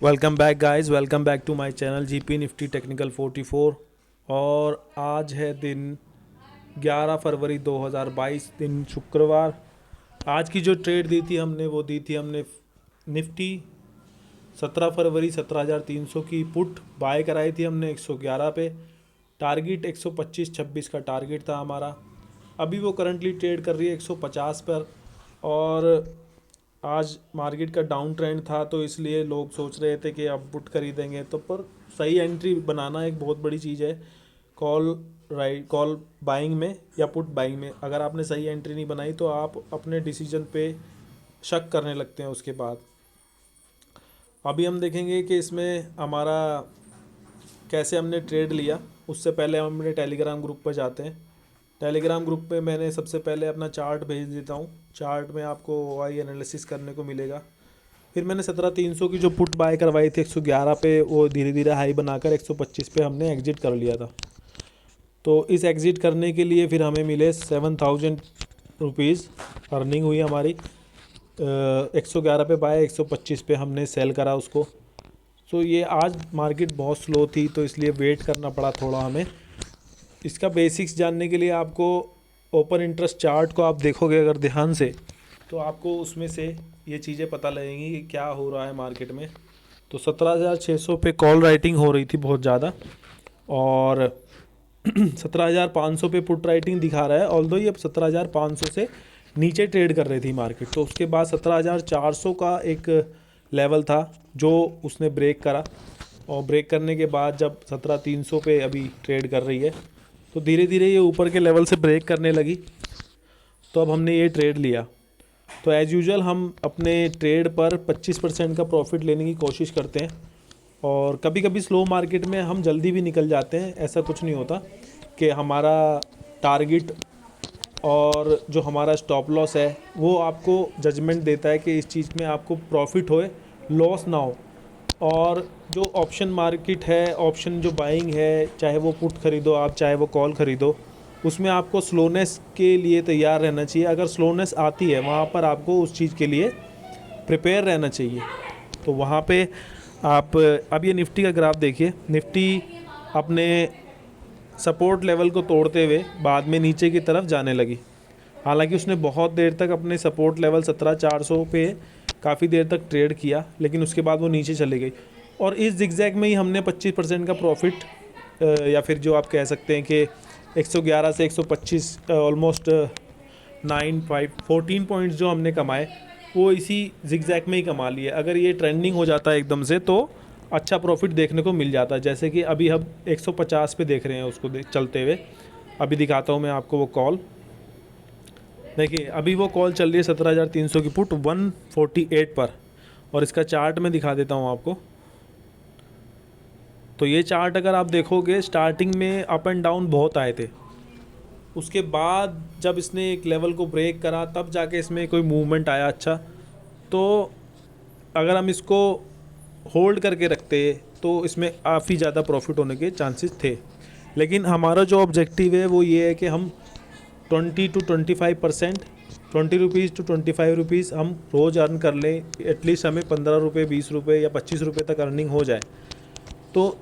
Welcome back guys, welcome back to my channel GP Nifty technical 44। और आज है दिन 11 फरवरी 2022, दिन शुक्रवार। आज की जो ट्रेड दी थी हमने निफ्टी 17 फरवरी 17,300 की पुट बाय कराई थी हमने 111 पे। टारगेट 125.26 का टारगेट था हमारा। अभी वो करंटली ट्रेड कर रही है 150 पर। और आज मार्केट का डाउन ट्रेंड था तो इसलिए लोग सोच रहे थे कि अब पुट खरीदेंगे, तो पर सही एंट्री बनाना एक बहुत बड़ी चीज़ है। कॉल बाइंग में या पुट बाइंग में अगर आपने सही एंट्री नहीं बनाई तो आप अपने डिसीजन पे शक करने लगते हैं उसके बाद। अभी हम देखेंगे कि इसमें हमारा कैसे हमने ट्रेड लिया। उससे पहले हम अपने टेलीग्राम ग्रुप पर जाते हैं। टेलीग्राम ग्रुप पे मैंने सबसे पहले अपना चार्ट भेज देता हूँ। चार्ट में आपको ओआई एनालिसिस करने को मिलेगा। फिर मैंने 17,300 की जो पुट बाय करवाई थी 111 पे, वो धीरे धीरे हाई बनाकर 125 पे हमने एग्जिट कर लिया था। तो इस एग्जिट करने के लिए फिर हमें मिले 7,000 रुपीज़ अर्निंग हुई हमारी। 111 पे बाय, 125 पे हमने सेल करा उसको। तो ये आज मार्केट बहुत स्लो थी तो इसलिए वेट करना पड़ा थोड़ा हमें। इसका बेसिक्स जानने के लिए आपको ओपन इंटरेस्ट चार्ट को आप देखोगे अगर ध्यान से, तो आपको उसमें से ये चीज़ें पता लगेंगी कि क्या हो रहा है मार्केट में। तो 17,600 पे कॉल राइटिंग हो रही थी बहुत ज़्यादा, और 17,500 पे पुट राइटिंग दिखा रहा है। ऑल्दो ये 17,500 से नीचे ट्रेड कर रही थी मार्केट। तो उसके बाद 17,400 का एक लेवल था जो उसने ब्रेक करा, और ब्रेक करने के बाद जब 17,300 पे अभी ट्रेड कर रही है तो धीरे धीरे ये ऊपर के लेवल से ब्रेक करने लगी। तो अब हमने ये ट्रेड लिया। तो एज़ यूजुअल हम अपने ट्रेड पर 25% का प्रॉफिट लेने की कोशिश करते हैं। और कभी कभी स्लो मार्केट में हम जल्दी भी निकल जाते हैं। ऐसा कुछ नहीं होता कि हमारा टारगेट और जो हमारा स्टॉप लॉस है वो आपको जजमेंट देता है कि इस चीज़ में आपको प्रॉफिट होए, लॉस ना हो। और जो ऑप्शन मार्केट है, ऑप्शन जो बाइंग है, चाहे वो पुट खरीदो आप, चाहे वो कॉल खरीदो, उसमें आपको स्लोनेस के लिए तैयार रहना चाहिए। अगर स्लोनेस आती है वहाँ पर आपको उस चीज़ के लिए प्रिपेयर रहना चाहिए। तो वहाँ पे आप अब ये निफ्टी का ग्राफ देखिए। निफ्टी अपने सपोर्ट लेवल को तोड़ते हुए बाद में नीचे की तरफ जाने लगी। हालांकि उसने बहुत देर तक अपने सपोर्ट लेवल 17,400 पे काफ़ी देर तक ट्रेड किया, लेकिन उसके बाद वो नीचे चली गई। और इस जिगजैग में ही हमने 25% का प्रॉफिट, या फिर जो आप कह सकते हैं कि 111 से 125 ऑलमोस्ट 14 पॉइंट्स जो हमने कमाए वो इसी जिगजैग में ही कमा लिए। अगर ये ट्रेंडिंग हो जाता है एकदम से तो अच्छा प्रॉफिट देखने को मिल जाता है। जैसे कि अभी हम 150 पे देख रहे हैं उसको चलते हुए। अभी दिखाता हूँ मैं आपको वो कॉल। देखिए अभी वो कॉल चल रही है 17,300 की पुट 148 पर, और इसका चार्ट मैं दिखा देता हूँ आपको। तो ये चार्ट अगर आप देखोगे स्टार्टिंग में अप एंड डाउन बहुत आए थे। उसके बाद जब इसने एक लेवल को ब्रेक करा तब जाके इसमें कोई मूवमेंट आया अच्छा। तो अगर हम इसको होल्ड करके रखते तो इसमें काफ़ी ज़्यादा प्रॉफिट होने के चांसेस थे। लेकिन हमारा जो ऑब्जेक्टिव है वो ये है कि हम 20 to 25%, 20 रुपीज़ टू 25 रुपीज़ हम रोज़ अर्न कर लें। एटलीस्ट हमें 15 रुपये, 20 रुपये या 25 रुपये तक अर्निंग हो जाए। तो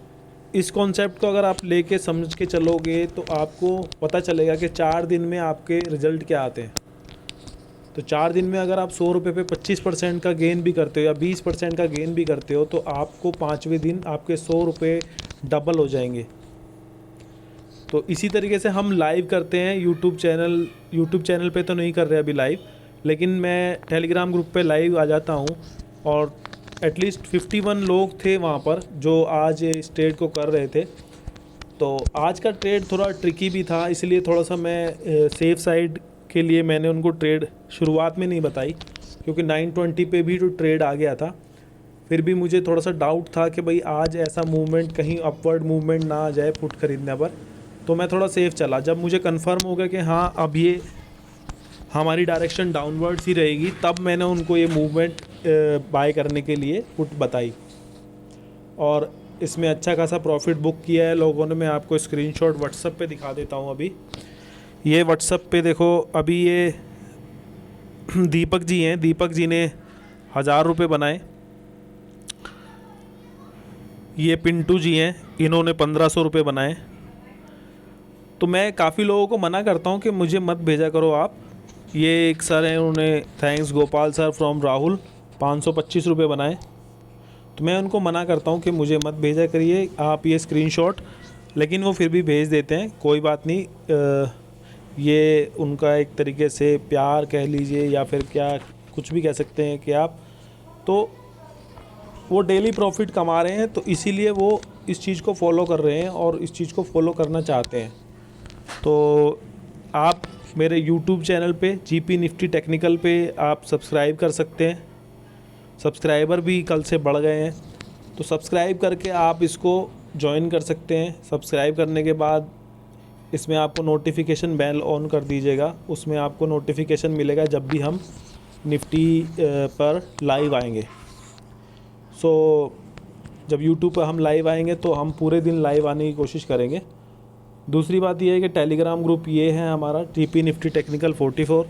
इस कॉन्सेप्ट को अगर आप लेके समझ के चलोगे तो आपको पता चलेगा कि 4 दिन में आपके रिज़ल्ट क्या आते हैं। तो 4 दिन में अगर आप 100 रुपये पे 25% का गेन भी करते हो या 20% का गेन भी करते हो तो आपको 5वें दिन आपके 100 रुपये डबल हो जाएंगे। तो इसी तरीके से हम लाइव करते हैं यूट्यूब चैनल पे तो नहीं कर रहे अभी लाइव, लेकिन मैं टेलीग्राम ग्रुप पे लाइव आ जाता हूँ। और एटलीस्ट 51 लोग थे वहाँ पर जो आज इस ट्रेड को कर रहे थे। तो आज का ट्रेड थोड़ा ट्रिकी भी था, इसलिए थोड़ा सा मैं सेफ साइड के लिए मैंने उनको ट्रेड शुरुआत में नहीं बताई, क्योंकि 920 पे भी तो ट्रेड आ गया था। फिर भी मुझे थोड़ा सा डाउट था कि भाई आज ऐसा मूवमेंट, कहीं अपवर्ड मूवमेंट ना आ जाए पुट खरीदने पर। तो मैं थोड़ा सेफ चला। जब मुझे कंफर्म हो गया कि हाँ अब ये हमारी डायरेक्शन डाउनवर्ड्स ही रहेगी, तब मैंने उनको ये मूवमेंट बाय करने के लिए पुट बताई। और इसमें अच्छा खासा प्रॉफिट बुक किया है लोगों ने। मैं आपको स्क्रीनशॉट व्हाट्सएप पे दिखा देता हूँ। अभी ये व्हाट्सएप पे देखो, अभी ये दीपक जी हैं। दीपक जी ने 1,000 रुपये बनाए। ये पिंटू जी हैं, इन्होंने 1500 रुपये बनाए। तो मैं काफ़ी लोगों को मना करता हूँ कि मुझे मत भेजा करो आप। ये एक सर हैं, उन्होंने thanks Gopal sir from Rahul 525 रुपये बनाए। तो मैं उनको मना करता हूँ कि मुझे मत भेजा करिए आप ये स्क्रीनशॉट, लेकिन वो फिर भी भेज देते हैं। कोई बात नहीं, ये उनका एक तरीके से प्यार कह लीजिए या फिर क्या कुछ भी कह सकते हैं कि आप, तो वो डेली प्रॉफिट कमा रहे हैं, तो इसीलिए वो इस चीज़ को फॉलो कर रहे हैं और इस चीज़ को फॉलो करना चाहते हैं। तो आप मेरे यूट्यूब चैनल पे जीपी निफ्टी टेक्निकल पे आप सब्सक्राइब कर सकते हैं। सब्सक्राइबर भी कल से बढ़ गए हैं, तो सब्सक्राइब करके आप इसको ज्वाइन कर सकते हैं। सब्सक्राइब करने के बाद इसमें आपको नोटिफिकेशन बेल ऑन कर दीजिएगा, उसमें आपको नोटिफिकेशन मिलेगा जब भी हम निफ्टी पर लाइव आएंगे। जब यूट्यूब पर हम लाइव आएंगे तो हम पूरे दिन लाइव आने की कोशिश करेंगे। दूसरी बात यह है कि टेलीग्राम ग्रुप ये है हमारा जीपी निफ्टी टेक्निकल 44,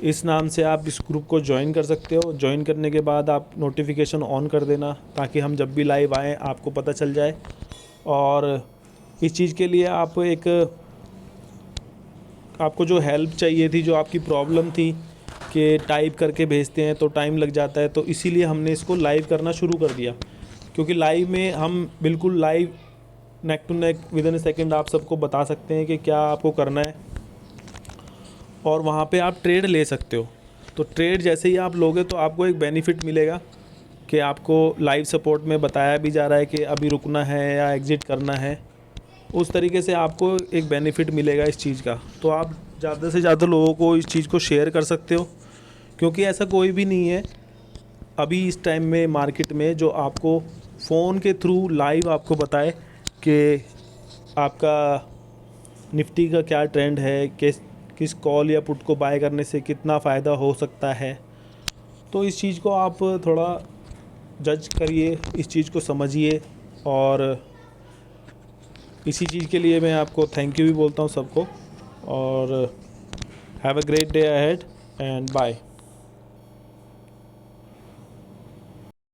इस नाम से आप इस ग्रुप को ज्वाइन कर सकते हो। ज्वाइन करने के बाद आप नोटिफिकेशन ऑन कर देना ताकि हम जब भी लाइव आएँ आपको पता चल जाए। और इस चीज़ के लिए आपको जो हेल्प चाहिए थी, जो आपकी प्रॉब्लम थी कि टाइप करके भेजते हैं तो टाइम लग जाता है, तो इसीलिए हमने इसको लाइव करना शुरू कर दिया। क्योंकि लाइव में हम बिल्कुल live neck to neck within a second आप सबको बता सकते हैं कि क्या आपको करना है, और वहाँ पे आप ट्रेड ले सकते हो। तो ट्रेड जैसे ही आप लोगे तो आपको एक बेनिफिट मिलेगा कि आपको लाइव सपोर्ट में बताया भी जा रहा है कि अभी रुकना है या एग्ज़िट करना है। उस तरीके से आपको एक बेनिफिट मिलेगा इस चीज़ का। तो आप ज़्यादा से ज़्यादा लोगों को इस चीज़ को शेयर कर सकते हो, क्योंकि ऐसा कोई भी नहीं है अभी इस टाइम में मार्केट में जो आपको फ़ोन के थ्रू लाइव आपको बताए कि आपका निफ्टी का क्या ट्रेंड है, किस कॉल या पुट को बाय करने से कितना फ़ायदा हो सकता है। तो इस चीज़ को आप थोड़ा जज करिए, इस चीज़ को समझिए, और इसी चीज़ के लिए मैं आपको थैंक यू भी बोलता हूँ सबको। और have a great day ahead and bye.